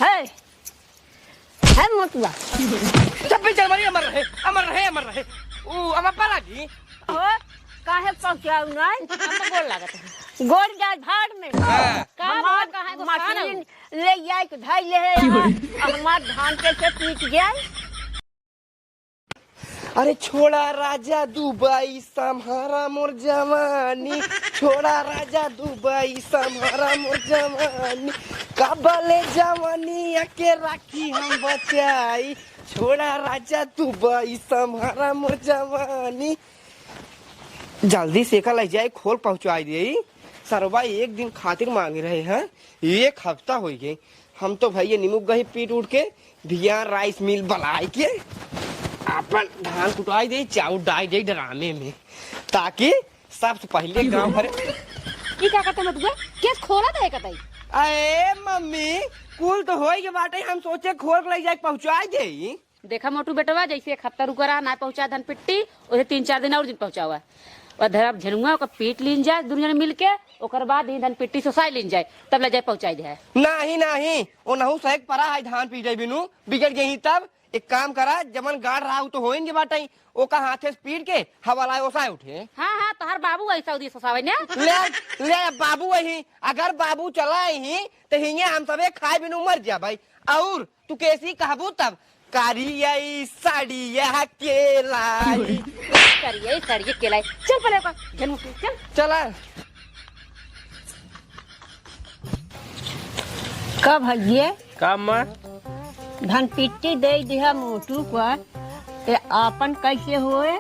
है मोटुआ जब भी चल मरी अमर रहे अमर रहे अमर रहे ओ अमर पाला जी हो काहे पहुंचाऊ नहीं हम तो गोल लागत है गोड़ जा भाड़ में का भाड़ काहे को मशीन ले जाए के ढाई ले है हमार धान के से पीट जाए। अरे छोड़ा राजा दुबई सम्हारा मोर जवानी छोड़ा राजा दुबई सम्हारा मोर जवानी काबले जवानी के राखी हम बचाई छोड़ा राजा दुबई सम्हारा मोर जवानी जल्दी से कल जाए खोल पहुंचाई दे सरवा एक दिन खातिर मांग रहे हैं एक हफ्ता हो गए हम तो भैया निमुक गए पीट उठ के भिया राइस मिल बनाए के अपन धान कुटाई दे चाउर डाई दे ड्रामे में ताकि सबसे पहले गांव भरे की का करते मत गए केस खोला दे कतई। अरे मम्मी कुल तो होई के बाटे हम सोचे खोल के ले जाके पहुंचाई दे। देखा मोटू बेटवा जैसे एक हफ्ता रुकरा ना पहुंचा धन पिट्टी उसे 3-4 दिन और दिन पहुंचावा और धरब झनुआ का पीट लीन जाए दुनिया में मिल के ओकर बाद ही धन पिट्टी सोसाई लीन जाए तब ले जाए पहुंचाई दे। नहीं नहीं ओ नहु सहेक परा है धान पीटे बिनु बिगड़ गई तब एक काम करा जमन गाड़ रहा तो होइन के बाटे ओका हाथे से पीट के हवा लाए ओसाए उठे। हाँ तोहर बाबू ऐसा उदी सोसावे ने ले बाबू वही अगर बाबू चला ही तो हिंगे हम सबे खाए बिनु मर जा भाई और तू कैसी कहबू तब कारिया साड़िया केलाई करिए सड़िए केलाई चल पहले का झनु चल चला कब भैया का माँ धन पिट्टी दे दिया मोटू को ते आपन कैसे होए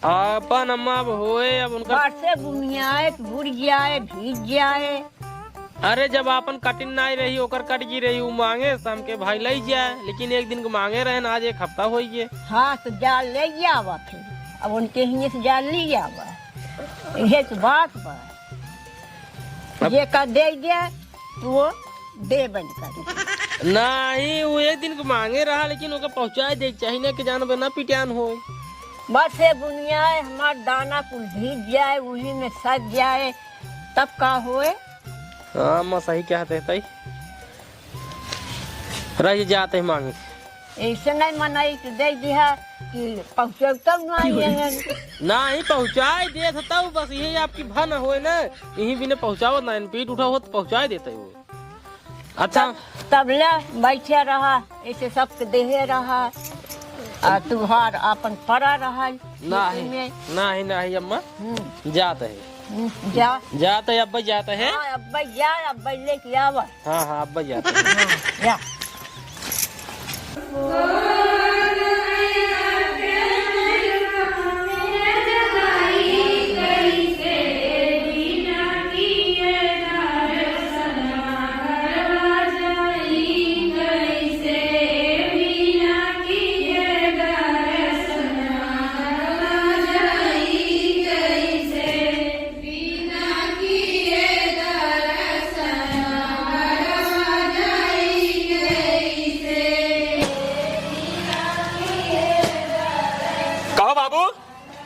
अपन अम्मा अब होए अब उनका बाढ़ से बुनियाए बुड़ जाए भीग जाए। अरे जब अपन कटिन नहीं रही ओकर कट जी रही वो मांगे शाम के भाई ले जाए लेकिन एक दिन को मांगे रहे ना आज एक हफ्ता हो गए। हाँ तो जाल ले जावा फिर अब उनके हिये से जाल ले जावा ये तो बात बा ये का दे दिया तो वो दे बंद कर नहीं वो एक दिन को मांगे रहा लेकिन ओका पहुँचाए दे चाहिए ना कि जान बना पिटान हो बस से बुनियाए हमार दाना कुल भीग जाए वही में सज जाए तब का होए। हाँ माँ सही कहते तई रह जाते मांगे ऐसे नहीं मनाई तो दे दिया कि पहुँचे तब नहीं पहुँचाए दे तब बस यही आपकी भन होए ना यही भी पहुँचाओ ना पीठ उठा हो तो पहुँचाए देते वो अच्छा तब ले बैठे रहा ऐसे सबके देहे रहा तुहार अपन पड़ा रहा नहीं अम्मा जाते है जाते है अब्बा जाते है अब्बा जा अब्बा लेके आवा। हाँ अब्बा जाते है जा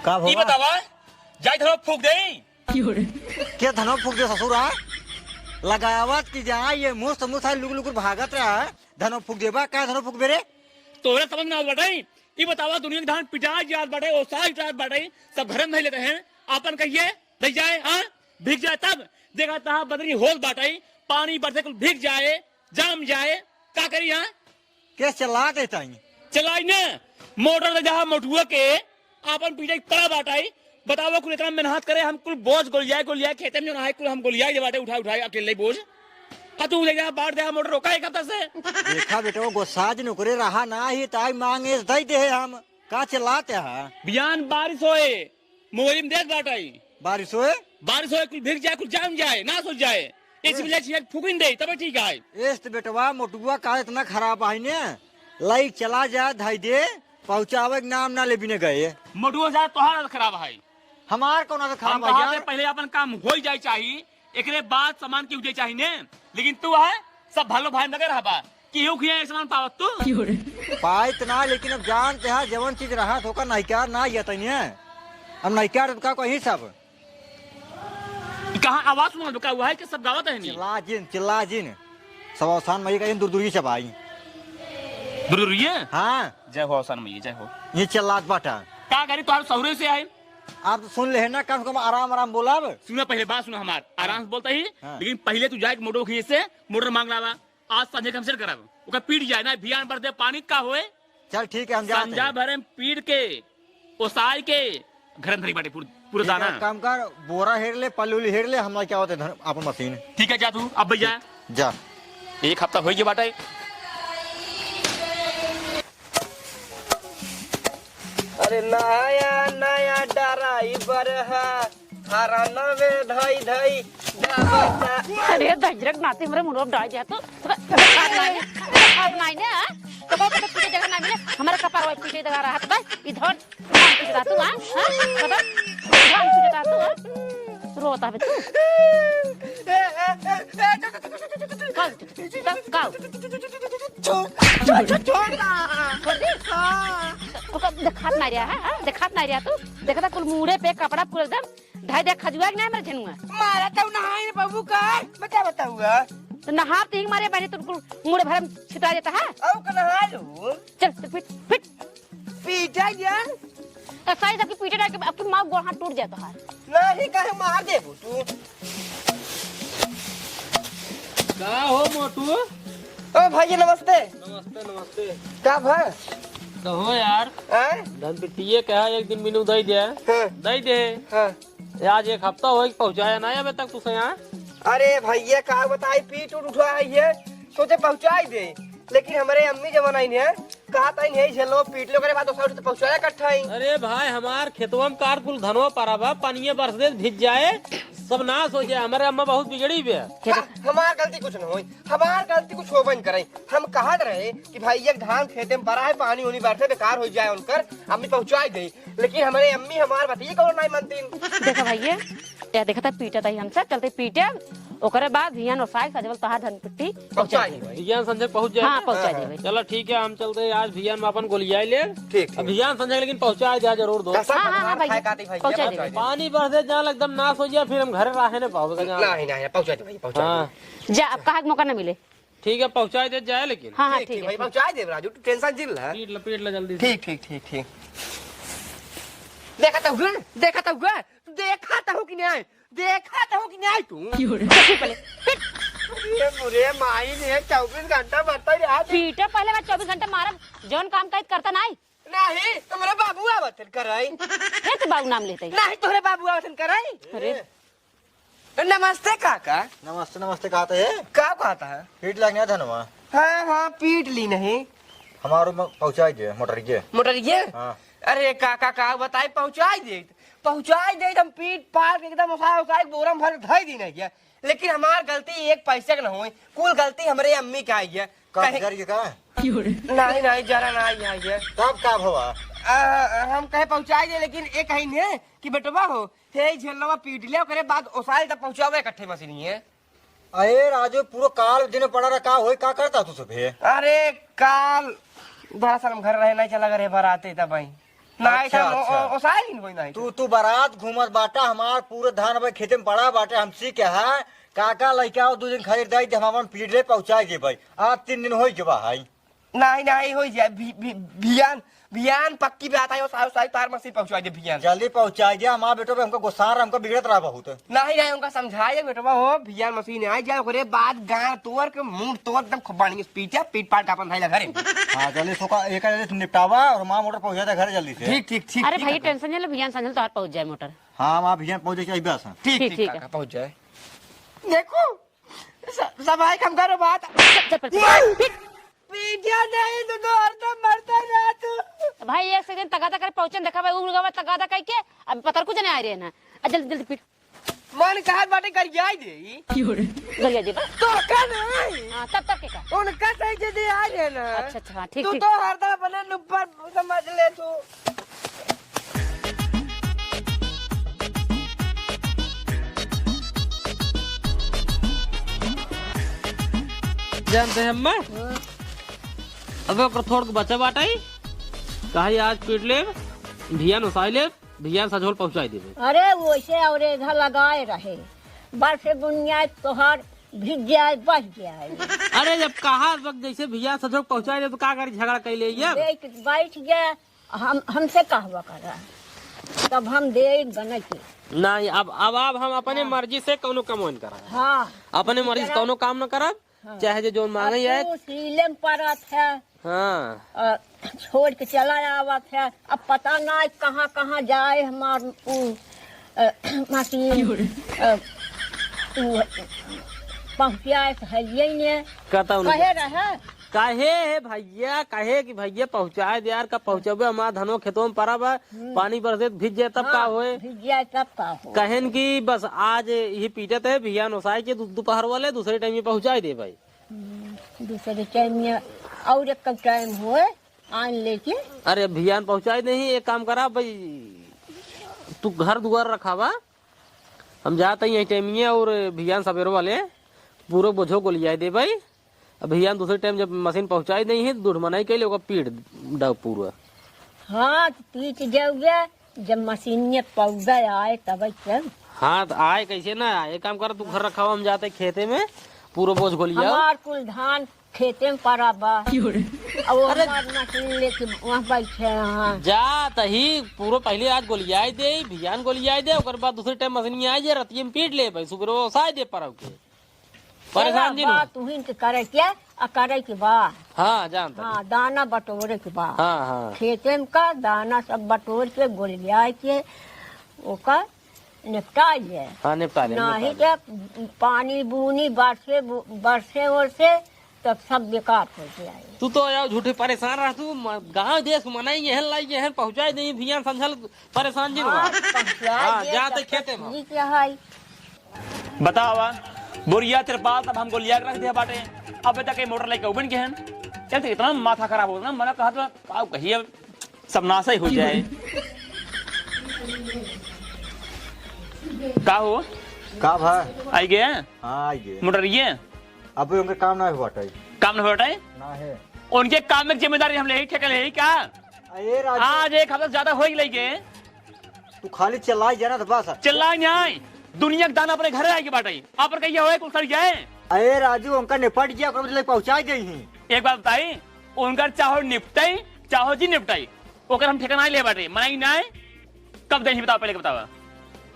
का ई बतावा जाय धनो फूक दे क्या धनो फूक दे ससुरा लगावत की जा ये मुस्त मुसा लुक लुक भागत रहा धनो फूक देबा का धनो फूक बेरे तोरे समझ में आ बटाई ई बतावा दुनिया के धान पिटाई जात बाटे ओसाई जात बाटे सब घर में नहीं लेते हैं आपन कहिए दे जाए हां भीग जाए तब देखा ता बदरी होल बाटाई पानी बरसे कुल भीग जाए जाम जाए का करी हां के चला देता चलाई ना मोटर ले जा मोटुआ के आपन पीछे पड़ा बाटाई बताओ कुल इतना मेहनत करे हम कुल बोझ गोलिया खेते में नहाए कुल हम गोलिया बाटे उठाए अकेले बोझ तू ले जा बाढ़ दे मोटर रोका एक हफ्ता से देखा बेटा गोसाज नौकरी रहा ना ही ताई मांगे दई दे हम का चलाते हैं बियान बारिश होए मोरी में देख बाटाई बारिश होए कुल भीग जाए कुल जाम जाए ना सोच जाए इस वजह फूकिन दे तब ठीक है इस बेटवा मोटुआ का इतना खराब है ने लाई चला जा धाई दे पहुँचावे नाम ना ले बिने गए मोटुआ जा तोहार खराब है हमार कौन खराब है पहले अपन काम हो जाए चाहिए एकरे बाद सामान की उठे चाहिए ने लेकिन तू है सब भालो भाई लगे रहा कि ये सामान पावत तू पाई इतना लेकिन अब जानते हैं जवन चीज रहा तो का नाइकार ना ये तनिए हम नाइकार का कोई सब कहाँ आवाज सुना का हुआ है कि सब गावत है नहीं चिल्ला जिन सब अवसान मई का दूर से भाई। दूर ये हाँ जय हो अवसान में, जय हो। ये चल्लात बाटा का करी तो सौरे से आए। आप तो सुन ले ना, कम से कम आराम आराम बोला। अब सुना पहले बात सुना हमार, आराम से बोलता ही। हाँ। लेकिन पहले तू जाए मोटर खींच से मोटर मांग लावा। आज संजय कमसर करा ओका पीट जाए ना, भियान भर दे पानी का होए। चल ठीक है, हम जाते संजा हैं। भरे पीट के ओसाई के घर धरी बाटे पूरा दाना। काम कर, बोरा हेर ले, पल्लू हेर ले, हमारा क्या होता है अपन मशीन। ठीक है जा तू अब भैया जा। एक हफ्ता हो गया बाटे। अरे नया नया ड्राइवर है, हरा नवे धई धई जावता। अरे दजरक नाते हमरे मुंह डाल जा तो खाद नहीं ने तो बहुत पीछे जगह ना मिले हमारे कपार वाले पीछे जगह रहा था इधर पीछे रहा तू हां बाबा इधर पीछे रहा तू रोता है तू काऊ देखात नहीं रहा है, देखात नहीं रहा तू देखता कुल मुड़े पे कपड़ा पूरा एकदम ढाई देख खजुआ नहीं मेरे झनुआ मारा तो नहाई रे बाबू का, मैं क्या बताऊंगा। तो नहा तीन मारे बहने तुमको मुड़े भरम छिता जाता है। अब का नहा लूं, चल फिट फिट पीटा गया ऐसा ही सबकी पीटे डाल के आपकी माँ गोड़ हाथ टूट जाता है। नहीं कहे मार दे तू। का हो मोटू? ओ भाई नमस्ते। नमस्ते नमस्ते। क्या भाई कहो यार, धन पिटिए कहा एक दिन मीनू दई दे। हाँ। दई दे। हाँ। आज एक हफ्ता हो पहुंचाया ना अबे तक तुसे यहाँ। अरे भैया का बताई, पीट उठ उठा है सोचे पहुंचाई दे, लेकिन हमारे अम्मी जब आई है कहा था नहीं चलो पीट लो करे बाद तो पहुंचाया इकट्ठा ही। अरे भाई हमार खेतवा में कार कुल धनवा पारा बा, पानिये बरस दे भिज जाए सब नाश हो जाए। हमारे अम्मा बहुत बिगड़ी भी है। हमार गलती कुछ न हुई, हमार गलती कुछ हो बन करे। हम कहा रहे कि भाई ये धान खेते में पड़ा है, पानी उनी बैठे बेकार हो जाए उनकर, अम्मी पहुंचाई दे, लेकिन हमारे अम्मी हमार बताइए कौन नहीं मानती। देखा भैया क्या देखा था पीटा था हमसे चलते पीटे ओकरे बाद भियान और साग सजवल तहा धन पिट्टी पहुंचा दे। भियान संजय पहुंच जाए। हाँ पहुंचा दे। चलो ठीक है, हम चलते हैं आज भियान में अपन गोलियाई ले। ठीक। अब भियान संजय लेकिन पहुंचा दे जरूर दो। हाँ भैया पहुंचा दे। पानी बढ़ दे जहाँ एकदम नाश हो जाए, फिर हम घर रहे न पाओगे। नहीं पहुंचा दे भाई, पहुंचा हाँ जा अब कहा मौका न मिले। ठीक है पहुंचा दे जाए, लेकिन हाँ हाँ ठीक ठीक भाई है पहुंचा दे राजू, तू टेंशन जिल है। पीट ले जल्दी से। ठीक ठीक ठीक ठीक। देखा तो हुआ, देखा तो हुआ, तू देखा तो हो कि नहीं, देखा तो हो कि नहीं तू। पहले ये बुरे माई ने 24 घंटा बरता यार। पीटे पहले मैं 24 घंटे मारब जौन काम काज करता नहीं। नहीं तुम्हारे बाबू आवतन कराई, फिर तो बाबू नाम लेते नहीं तुम्हारे बाबू आवतन कराई। अरे नमस्ते काका। नमस्ते नमस्ते कहते है, क्या कहता है? पीट लगना धनवा। हाँ हाँ पीट ली नहीं, हमारो में पहुंचाई दे मोटर के। मोटर ये। हाँ। अरे काका का बताई पहुंचाई दे, पहुंचाई दे, हम पीट पाट एकदम उठा बोरा भर धई दी नहीं है, लेकिन हमार गलती एक पैसे का न हुई, कुल गलती हमारे अम्मी का आई है। नहीं नहीं जरा नहीं आई है। कब कब हुआ? हम कहे पहुंचाई दे, लेकिन एक कहीं ने कि बेटवा हो हे झेलवा पीट लिया करे बाद ओसाई तक पहुंचावे इकट्ठे मशीन है। अरे राजू पूरा काल दिन पड़ा रखा हो, का करता तू सब? अरे काल दरअसल हम घर रहे नहीं चला करे बराते तब भाई नहीं अच्छा, था अच्छा। ओसाई नहीं होई नहीं। तू बारात घूमत बाटा, हमार पूरे धान भाई खेते में पड़ा बाटे, हमसी के है काका लड़का 2 दिन खरीद दी हम पीट ले पहुंचाई दे भाई। आज 3 दिन हो गया भाई। नहीं हो जाए भियान भियान पक्की बात है, ओसाई तार मशीन पहुंचा दे भियान जल्दी पहुंचाई दिया। हमारे बेटो पे हमको गुस्सा हमको बिगड़त रहा बहुत। नहीं उनका समझाइए बेटवा हो भियान मशीन आई जाए ओकरे बाद गांव तोड़ के मुंह तोड़ एकदम खबानी पीटा पीट पाट का अपन भाई घरे। हाँ जल्दी सोका एक निपटावा और माँ मोटर पहुंचा दे घर जल्दी से। ठीक ठीक ठीक। अरे भाई टेंशन नहीं ले भियान संजल तो पहुंच जाए मोटर। हाँ वहाँ भैया पहुंचे चाहिए बस। ठीक ठीक ठीक है। काका पहुंच जाए। देखो सब भाई कम करो बात। पीटा नहीं तो औरत मरता ना तू। भाई एक सेकंड तगादा कर पहुंचे देखा भाई उड़गा तगादा कह के अब पतर कुछ नहीं आ रहे ना जल्दी जल्दी पीट मन कहा बाटे कर जाई दे गरिया जी तो का नहीं। हां तब के का उनका सही दे आ जाए ना। अच्छा हाँ ठीक तू ठीक तो हरदा बने ऊपर समझ ले तू। जानते हैं अम्मा, अबे ओकर थोड़ के बचा बाटाई कहा आज पीट ले भियान उसाई ले भियान सजोल पहुंचाई देवे। अरे वैसे और इधर लगाए रहे बस बुनियाद तोहर भीग जाए बच जाए। अरे जब कहा वक्त जैसे भैया सजोग पहुंचाए दे तो का करी झगड़ा कैले ये बैठ गया हमसे कहवा करा तब हम दे बने के नहीं। अब हम अपने मर्जी से कोनो काम न करा। हाँ अपने मर्जी से कोनो काम न करब। हाँ। चाहे जो मांगे है सीले में पड़ा था। हाँ छोड़ के चला आवत है। अब पता नहीं कहाँ कहाँ जाए हमार मशीन पहुँचाए है ने कहता हूँ कहे रहे काहे है भैया कहे कि भैया पहुँचाए दे यार। का पहुँचबे हमारा धनो खेतों में पड़ा बा पानी बरसे भीज जाए तब का होए। भीग जाए तब का हो। कहन की बस आज ये पीटत है भैया नोसाई के दोपहर वाले दूसरे टाइम में पहुँचाए दे भाई। दूसरे टाइम में और एक टाइम हुए आन लेके। अरे भैया पहुँचाए नहीं एक काम करा भाई तू घर दुआर रखावा हम जाते हैं टाइम और भैया सवेरे वाले पूरे बोझो को लिया दे भाई। अब भैया दूसरे टाइम जब मशीन पहुँचाई नहीं है दूध मनाई के लिए ओका पीट डाउ पूरा। हाँ तो पीट जाओगे जब मशीन में पौधा आए तब चल। हाँ तो आए कैसे ना आए एक काम कर तू घर रखा हम जाते खेते में पूरा बोझ को लिया। हमार कुल धान खेते में पड़ा बा अब वो हमार मशीन लेके वहाँ बैठे हैं। जा तही पूरा पहले आज गोलियाई दे भैया गोलियाई दे ओकर बाद दूसरे टाइम मशीन में आ जाए रतिये में पीट ले भाई सुबह साय दे पर के परेशान जी ना तू ही करे क्या करे के बाद। हाँ जानता हाँ दाना बटोरे के बाद हाँ हाँ खेते में का दाना सब बटोर के गोलिया के ओकर निपटा जाए। हाँ निपटा ले नहीं तो पानी बूनी बरसे वर्षे तब सब बेकार हो जाए। तू तो यार झूठे परेशान रह तू गाँव देश मनाई यहन लाई यहन पहुँचाई नहीं भैया समझल परेशान जी हाँ जाते खेते में क्या है बतावा बोरिया तिरपाल तब हमको लिया के रख दिया बाटे। अब तक मोटर लेके उबन के हैं चलते इतना माथा खराब हो ना मैंने कहा तो कहिए सब नासा ही हो जाए। का हो का भाई आई गए हाँ आई गए मोटर ये अब उनका काम ना हुआ काम न हटाए ना है उनके काम में जिम्मेदारी हम ले ठेके ले क्या अरे राजू आज एक हफ्ता ज्यादा हो ही लेंगे तू खाली चलाई जाना तो बस। चिल्ला नहीं दुनिया का दाना अपने घर आएगी बाटाई आप पर कहिए होए कुल सड़ जाए। अरे राजू उनका निपट गया ओकरा पहुँचाई गई ही। एक बात बताई उनका चाहो निपटाई चाहो जी निपटाई ओकर हम ठेका नहीं ले बाटे मनाई नहीं कब देनी बताओ पहले बतावा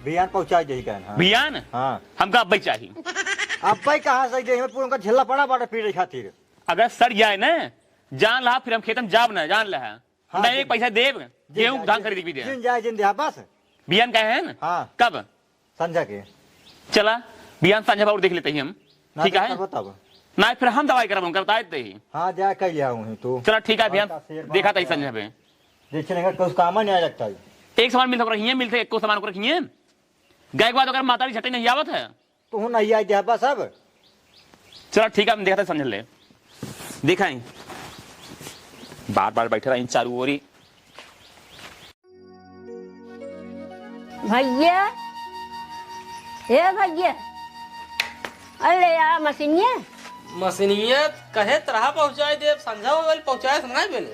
बियान पहुँचाई गई कहन बियान हाँ हमका अब चाहिए अब भाई कहाँ से गई पूरा उनका झेला पड़ा बाटा पीड़े खातिर। अगर सड़ जाए ना जान ला फिर हम खेतम जाब ना जान ला हाँ, नहीं एक पैसा देव गेहूं धान खरीद भी दे जिन जाए जिन दे बस। बियान का है ना हाँ कब संजय के चला बियान संजय और देख लेते हैं हम ठीक है बताओ ना फिर हम दवाई कराब बता देते ही हाँ जा कह लिया हूँ तू चला ठीक है बियान देखा था संजय पे देखने का कुछ काम नहीं आ लगता है। एक सामान मिलता रखिए मिलते एक को सामान को रखिए गाय के बाद अगर माता झटे नहीं आवत है तू नहीं आई दे बस। अब चलो ठीक है हम देखते समझ ले देखा ही बार बार बैठे रहा इन चारू ओरी भैया हे भैया अरे यार मशीनियत कहे तरह पहुँचाए दे समझा पहुँचाए समझाए पहले।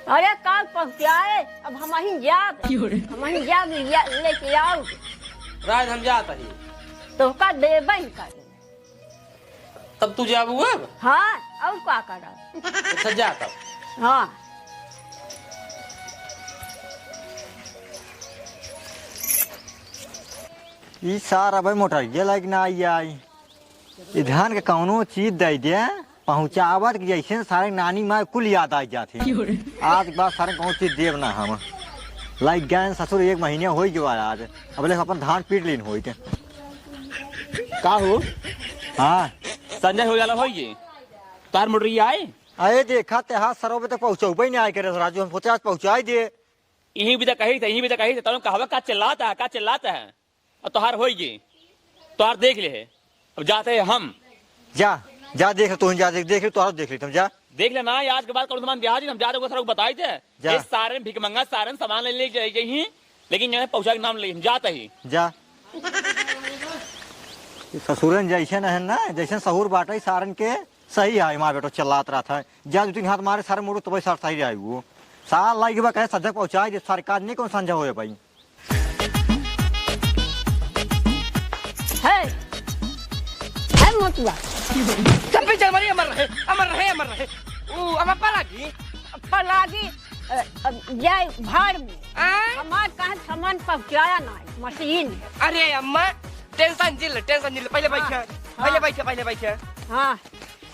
अरे कल पहुँचाए अब हम ही जाब लेके आओ राज हम जाता ही तो का देबे कर। तब तू जाबू अब हाँ और क्या करा अच्छा जा तब हाँ ई सारा भाई मोटर ये लाइक ना आई ये धान के कौनो चीज दे दे पहुँचावत के जैसे सारे नानी माँ कुल याद आ जाती आज बात सारे कौन चीज देव ना हम लाइक गैन ससुर एक महीने हो गया आज अब ले अपन धान पीट लेन हो का हो हाँ संजय हो जाला होइए तार मोटरी आए अरे देखा ते हाथ सरोवर तक पहुँचौबे नहीं आए करे राजू हम सोचे आज पहुँचाई दे यही भी तो कही था यही भी तो कही था कहा का चिल्लाता है और तोहार होइए तोहार देख ले है अब जाते हैं हम जा जा देख तू जा देख तो देख ली तुम जा देख लेना आज के बाद कौन सामान ब्याज हम जाते सर बताए थे जा। सारे भिकमंगा सारे सामान ले गई लेकिन यहाँ पहुँचा के नाम ले हम जाते ही जा ससुरन जैसे है ना जैसे सहूर बाटे सारन के सही है हमारे बेटो चलात रहा था जा 2-3 हाथ मारे सारे मोड़ो तो सर सही रहे वो साल लाइक बा कहे सजग पहुँचाए दे सरकार नहीं कौन संजय हो भाई है तू आ 26 जनवरी अमर रहे अमर रहे अमर रहे ओ अब पला की पलागी जाए भाड़ में आ? हमार कहाँ सामान पहुँचाया ना है, मशीन। अरे अम्मा टेंशन जिल पहले बैठे पहले बैठे हाँ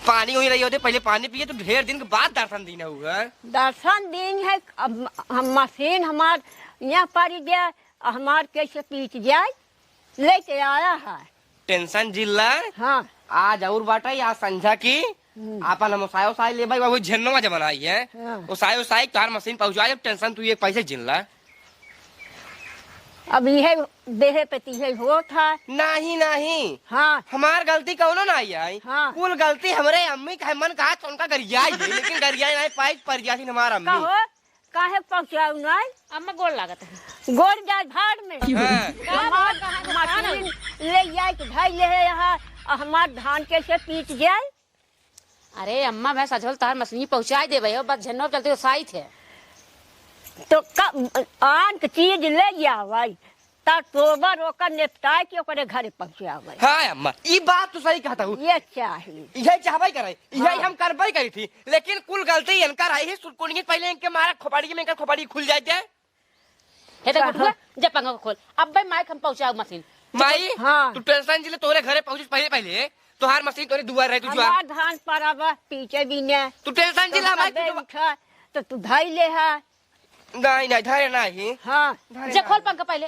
पानी हो रही होते पहले पानी पिए तो ढेर दिन के बाद दर्शन देना हुआ दर्शन दिन है। अब हम मशीन हमार यहाँ पड़ गया, हमार कैसे पीट जाए लेके आया है। टेंशन जिला हाँ आज और बाटा या संझा की आपन हम सायो साई ले भाई वो झन्नवा जमाना आई है हाँ। वो सायो साई कार मशीन पहुंचा जब टेंशन तू एक पैसे जिला अब यह देहे पे तीहे हो था। नहीं नहीं हाँ हमार गलती कौनो ना आई हाँ। कुल गलती हमरे अम्मी का मन कहा तो उनका गरिया ही लेकिन गरिया नहीं पाई पर जाती हमारा अम्मी कहो काहे पहुँचाऊ नहीं अम्मा गोड़ लागत है। गोड़ जाए भाड़ में हाँ। हमार मशीन ले जाए कि भाई ले यहाँ हमार धान कैसे पीट जाए। अरे अम्मा मैं सजल तार मछली पहुँचा दे भाई बस झन्नो चलते हो साई थे तो आन के चीज ले जावई तब तोबर ओकर निपटाए के ओकरे घरे पहुँचावई। हाँ अम्मा ये बात तो सही कहता हूँ ये चाहिए यही चाहबई करे यही हाँ। हम करबई करी थी लेकिन कुल गलती इनकर आई है सुनने पहले इनके मारा खोपड़ी में इनका खोपड़ी खुल जाए हे देख बटुआ जब पंखा को खोल अब भाई माइक हम पहुँचाओ मशीन माई हाँ। तू टेंशन जिले तोरे घरे पहुंच पहले तोहार मशीन तोरे दुआर रहे तू हमार धान पर अब पीछे भी ने तू टेंशन जिला माई तो उठा तो तू धाई ले है। नहीं नहीं धैर्य नहीं हाँ जब खोल पंखा पहले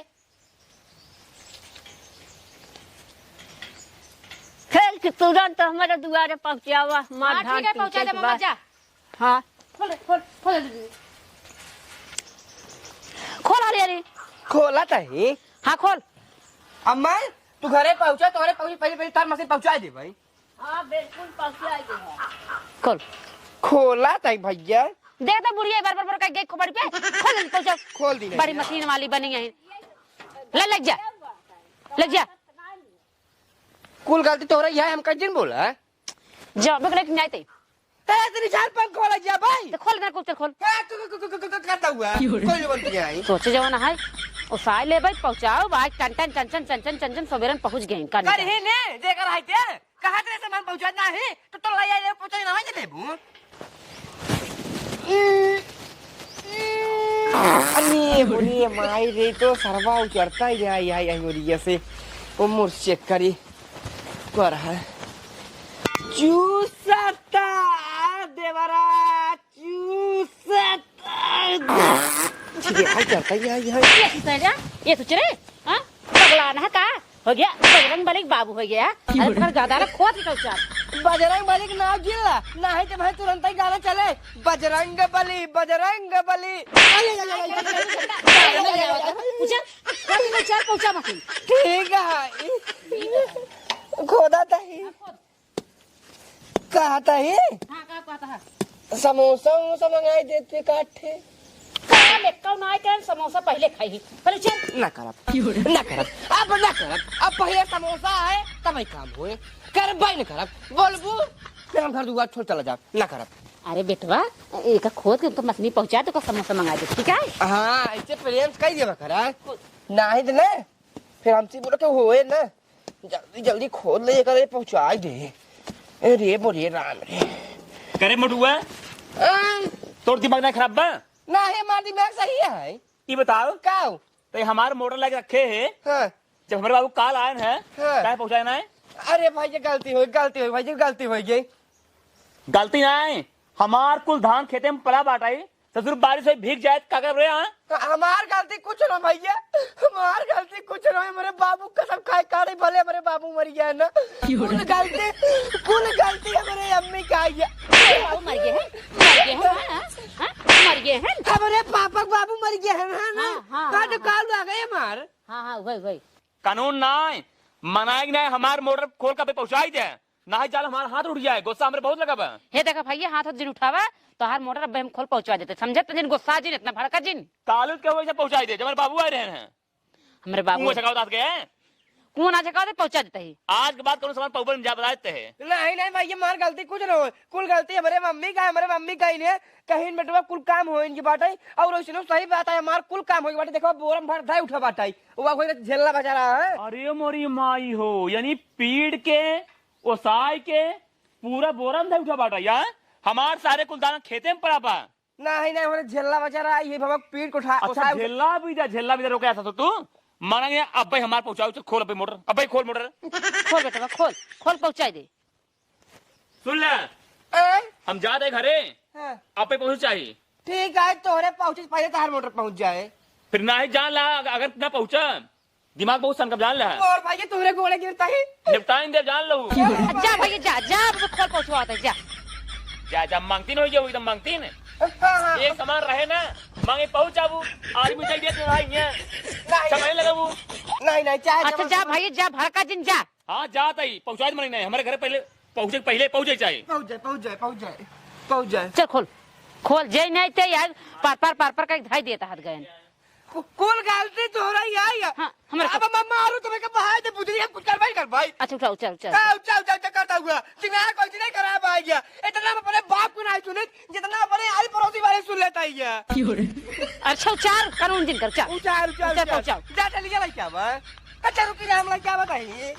खेल के तुरंत हमारे दुआरे पहुँचावा हमार हाँ धान ठीक है पहुँचा पीछे दे के मम्मा बाद। जा हाँ खोल खोल खोल खोल अरे अरे खोला तही हाँ खोल अम्मा तू घरे पहुंचा तोरे पहुंच पहले तार मशीन पहुंचा दे भाई हाँ बिल्कुल पहुँचाएगी। खोल खोला तही भैया देख तो बुढ़िया बार बार का गई खोपड़ी पे खोल जल्दी पहुँचा खोल दी बड़ी मशीन वाली बनी है ले लग जा कुल गलती तोरा यह हम कजिन बोला जा बगल के नहीं थे तेरे तेरी जान पंख खोला जा भाई तो खोल ना कुछ खोल करता हुआ कोई बोलती है सोचे जाओ ना है ओ साई ले भाई पहुँचाओ भाई चंचन सवेरन पहुँच गए कर कर ही ने देकर आए थे कहां तेरे सामान पहुंचा ना है तो ले आए पहुंचा ना है लेबू अन्नी बोलिए माई रे तो सरवा उचरता ही आई आई आई ओरिया से ओ मोर चेक करी कर है चूसता देवरा चूसता ठीक है आई चलता ही आई ये सोच रहे हाँ पगला ना का हो गया बजरंग बली बाबू हो गया अरे पर ज्यादा ना खोद निकल चार बजरंग बली के नाम गिला ना है तो भाई तुरंत ही गाना चले बजरंग बली पहुँचा मशीन ठीक है खोदा तही कहा तही हाँ का कहता है समोसा वमोसा मंगाई देते काठे का लेकर ना आए समोसा पहले खाई पहले चल ना करब अब पहले समोसा है तब ही काम होए कर भाई न करब बोलबू फिर हम घर दुआ छोड़ चला जा ना करब अरे बेटवा एक खोद के तो मछली पहुँचा तो समोसा मंगा दे ठीक है हाँ ऐसे प्रेम से कही देवा करा ना ही ना फिर हमसे बोलो कि होए ना जल्दी जल्दी खोद ले कर पहुंचा दे अरे बोलिए राम रे करे मोटुआ तोर दिमाग ना खराब बा ना है हमारा दिमाग सही है ये बताओ काऊ तो हमारे मोटर लगे रखे है हाँ जब हमारे बाबू काल आए हैं हाँ। क्या पहुँचाना है अरे भाई ये गलती हुई भाई ये गलती हो गई गलती ना है हमार कुल धान खेते में पला बाटाई ससुर बारिश से भीग जाए का कर रहे हैं हमार गलती कुछ ना भैया हमार गलती कुछ ना है मेरे बाबू कसम खाए काढ़े भले मेरे बाबू मर गया ना कुल गलती हमारे अम्मी का है मर गए हैं मर गए हैं हमारे पापा के बाबू मर गए हैं ना हाँ, का तो काल आ गए हमार हाँ वही कानून ना है मनाएगी ना हमार मोटर खोल कर पहुँचाई दे ना ही जाल हमारा हाथ उठ जाए गुस्सा हमारे बहुत लगा बा हे देखा भैया हाथ जिन उठावा तो हर मोटर अब हम खोल पहुंचा देते समझे तो जिन गुस्सा जिन इतना भड़का जिन तालुद के वजह से पहुँचाई दे जब हमारे बाबू आ रहे हैं हमारे बाबू कुआं ना जगह पहुंचा देते ही आज के बाद कौन सामान पऊपर में जा बताते हैं नहीं भाई ये मार गलती कुछ ना हो कुल गलती हमारे मम्मी का ही नहीं कहीं बेटवा कुल काम हो इनकी बाटे और वैसे सही बात है हमार कुल काम हो बाटे देखो बोरम भर धाई उठा बाटे वो कोई झेलना बचा रहा है अरे मोरी माई हो यानी पीड़ के वो साई के पूरा बोरा में उठा बाटा यार हमार सारे कुलदाना खेते में पड़ा पा नहीं नहीं मैंने झेला बचा रहा ये बाबा पीठ को उठा अच्छा झेला भी रोके ऐसा तो तू मानेंगे अब भाई हमारे पहुंचाओ खोल अब मोटर अब भाई खोल मोटर खोल बेटा खोल खोल पहुंचा दे। सुन ले हम जा रहे घरे अब भाई पहुंच चाहिए ठीक है तोहरे पहुंचे पहले तार मोटर पहुंच जाए फिर ना ही जान ला अगर ना पहुंचा दिमाग बहुत सनकब जान ला और भाई तुम्हारे गोले गिरता ही निपटाइन दे जान लो जा भैया जा जा खोल पहुंचवा दे जा जा जा मांगती नहीं हो एकदम मांगती ने एक सामान रहे ना मांगे पहुंचाबू आदमी चाहिए तो भाई ये समय लगा वो नहीं चाहे अच्छा जा भैया जा भड़का जिन जा। हाँ जाता ही पहुंचा दे नहीं हमारे घर पहले पहुंचे चाहिए पहुंच जाए चल खोल खोल जय नहीं ते यार पार पर का धाई देता हाथ गए कुल गलती तोहरा ही आई है हाँ, हमारे अब मम्मा आरू तुम्हें के बहाए दे बुद्धि है कुछ कर भाई अच्छा उठाओ चल चल चल करता हुआ सिंगार कोई नहीं करा पाएगा इतना अपने बाप को नहीं सुने जितना अपने आली पड़ोसी वाले सुन लेता ही है। अच्छा उचार कानून दिन कर चल उचार पहुंचाओ जा चलिए क्या बा अच्छा रुकी नाम क्या बताइए